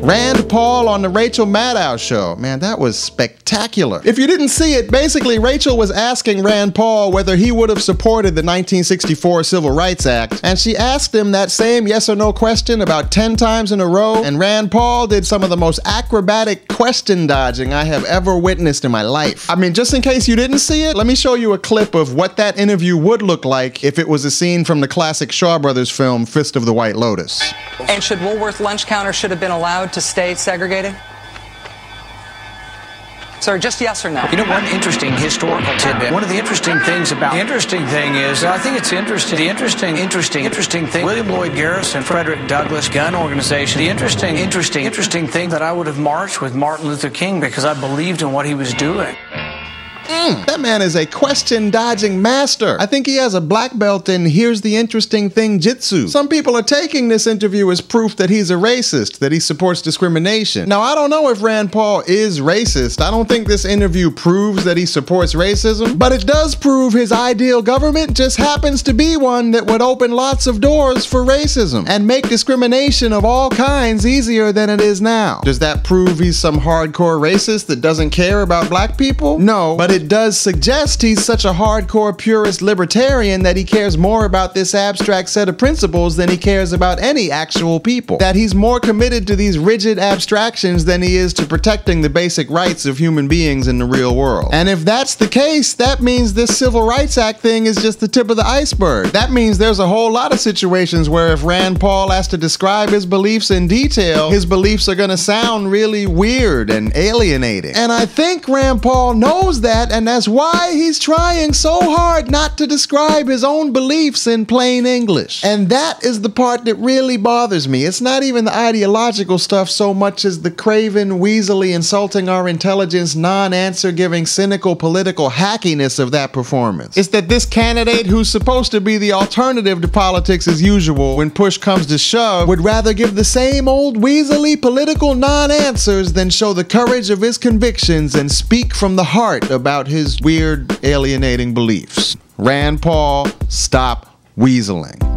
Rand Paul on the Rachel Maddow show. Man, that was spectacular. If you didn't see it, basically Rachel was asking Rand Paul whether he would have supported the 1964 Civil Rights Act, and she asked him that same yes or no question about 10 times in a row, and Rand Paul did some of the most acrobatic question dodging I have ever witnessed in my life. I mean, just in case you didn't see it, let me show you a clip of what that interview would look like if it was a scene from the classic Shaw Brothers film Fist of the White Lotus. And should Woolworth lunch counters should have been allowed to stay segregated? Sir, just yes or no? You know, one interesting historical tidbit. One of the interesting things about the interesting thing is, I think it's interesting. The interesting thing. William Lloyd Garrison, Frederick Douglass gun organization. The interesting thing that I would have marched with Martin Luther King because I believed in what he was doing. That man is a question dodging master. I think he has a black belt in here's the interesting thing jitsu. Some people are taking this interview as proof that he's a racist, that he supports discrimination. Now, I don't know if Rand Paul is racist. I don't think this interview proves that he supports racism, but it does prove his ideal government just happens to be one that would open lots of doors for racism and make discrimination of all kinds easier than it is now. Does that prove he's some hardcore racist that doesn't care about black people? No, but it does suggest he's such a hardcore purist libertarian that he cares more about this abstract set of principles than he cares about any actual people. That he's more committed to these rigid abstractions than he is to protecting the basic rights of human beings in the real world. And if that's the case, that means this Civil Rights Act thing is just the tip of the iceberg. That means there's a whole lot of situations where if Rand Paul has to describe his beliefs in detail, his beliefs are gonna sound really weird and alienating. And I think Rand Paul knows that, and that's why he's trying so hard not to describe his own beliefs in plain English. And that is the part that really bothers me. It's not even the ideological stuff so much as the craven, weaselly, insulting our intelligence, non-answer giving, cynical political hackiness of that performance. It's that this candidate, who's supposed to be the alternative to politics as usual when push comes to shove, would rather give the same old weaselly political non-answers than show the courage of his convictions and speak from the heart about his weird, alienating beliefs. Rand Paul, stop weaseling.